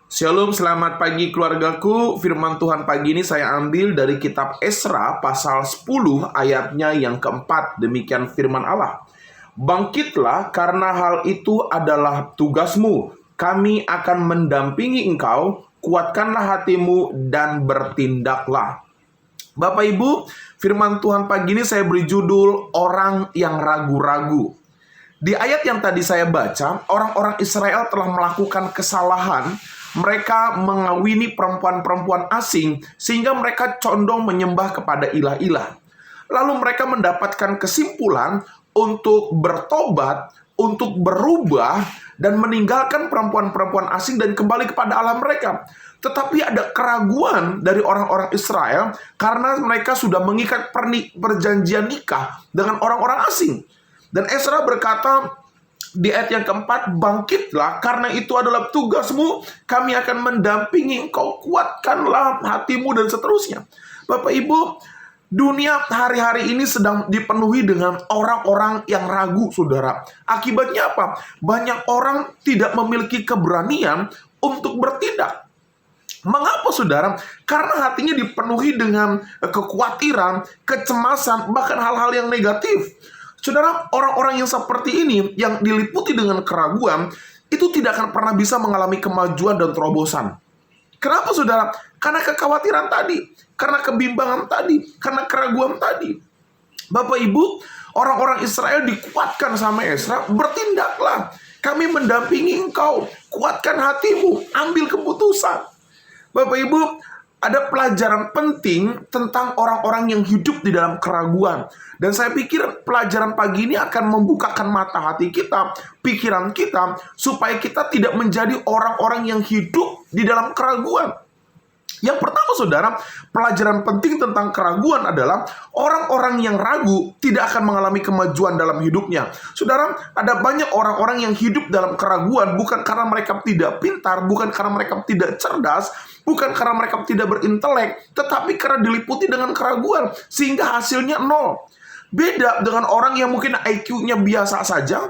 Shalom, selamat pagi keluargaku. Firman Tuhan pagi ini saya ambil dari kitab Esra pasal 10 ayatnya yang keempat. Demikian firman Allah. Bangkitlah karena hal itu adalah tugasmu. Kami akan mendampingi engkau. Kuatkanlah hatimu dan bertindaklah. Bapak Ibu, firman Tuhan pagi ini saya beri judul orang yang ragu-ragu. Di ayat yang tadi saya baca, orang-orang Israel telah melakukan kesalahan. Mereka mengawini perempuan-perempuan asing sehingga mereka condong menyembah kepada ilah-ilah. Lalu mereka mendapatkan kesimpulan untuk bertobat, untuk berubah, dan meninggalkan perempuan-perempuan asing dan kembali kepada Allah mereka. Tetapi ada keraguan dari orang-orang Israel karena mereka sudah mengikat perjanjian nikah dengan orang-orang asing. Dan Esra berkata di ayat yang keempat, bangkitlah karena itu adalah tugasmu, kami akan mendampingi engkau, kuatkanlah hatimu, dan seterusnya. Bapak Ibu, dunia hari-hari ini sedang dipenuhi dengan orang-orang yang ragu, saudara. Akibatnya apa? Banyak orang tidak memiliki keberanian untuk bertindak. Mengapa, saudara? Karena hatinya dipenuhi dengan kekhawatiran, kecemasan, bahkan hal-hal yang negatif. Saudara, orang-orang yang seperti ini, yang diliputi dengan keraguan, itu tidak akan pernah bisa mengalami kemajuan dan terobosan. Kenapa, saudara? Karena kekhawatiran tadi, karena kebimbangan tadi, karena keraguan tadi. Bapak Ibu, orang-orang Israel dikuatkan sama Esra, bertindaklah. Kami mendampingi engkau, kuatkan hatimu, ambil keputusan. Bapak Ibu, ada pelajaran penting tentang orang-orang yang hidup di dalam keraguan. Dan saya pikir pelajaran pagi ini akan membukakan mata hati kita, pikiran kita, supaya kita tidak menjadi orang-orang yang hidup di dalam keraguan. Yang pertama, saudara, pelajaran penting tentang keraguan adalah orang-orang yang ragu tidak akan mengalami kemajuan dalam hidupnya. Saudara, ada banyak orang-orang yang hidup dalam keraguan bukan karena mereka tidak pintar, bukan karena mereka tidak cerdas, bukan karena mereka tidak berintelek, tetapi karena diliputi dengan keraguan, sehingga hasilnya nol. Beda dengan orang yang mungkin IQ-nya biasa saja,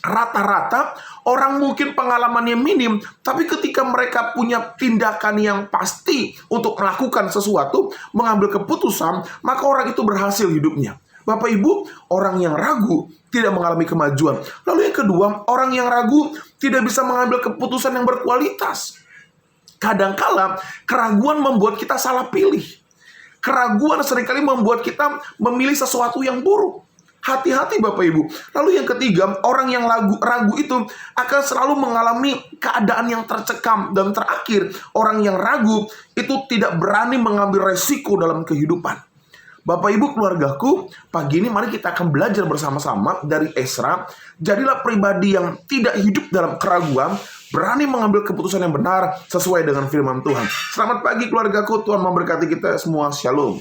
rata-rata orang mungkin pengalamannya minim, tapi ketika mereka punya tindakan yang pasti untuk melakukan sesuatu, mengambil keputusan, maka orang itu berhasil hidupnya. Bapak Ibu, orang yang ragu tidak mengalami kemajuan. Lalu yang kedua, orang yang ragu tidak bisa mengambil keputusan yang berkualitas. Kadangkala keraguan membuat kita salah pilih. Keraguan seringkali membuat kita memilih sesuatu yang buruk. Hati-hati Bapak Ibu. Lalu yang ketiga, orang yang ragu itu akan selalu mengalami keadaan yang tercekam. Dan terakhir, orang yang ragu itu tidak berani mengambil resiko dalam kehidupan. Bapak Ibu keluargaku, pagi ini mari kita akan belajar bersama-sama dari Esra. Jadilah pribadi yang tidak hidup dalam keraguan, berani mengambil keputusan yang benar sesuai dengan firman Tuhan. Selamat pagi keluargaku, Tuhan memberkati kita semua. Shalom.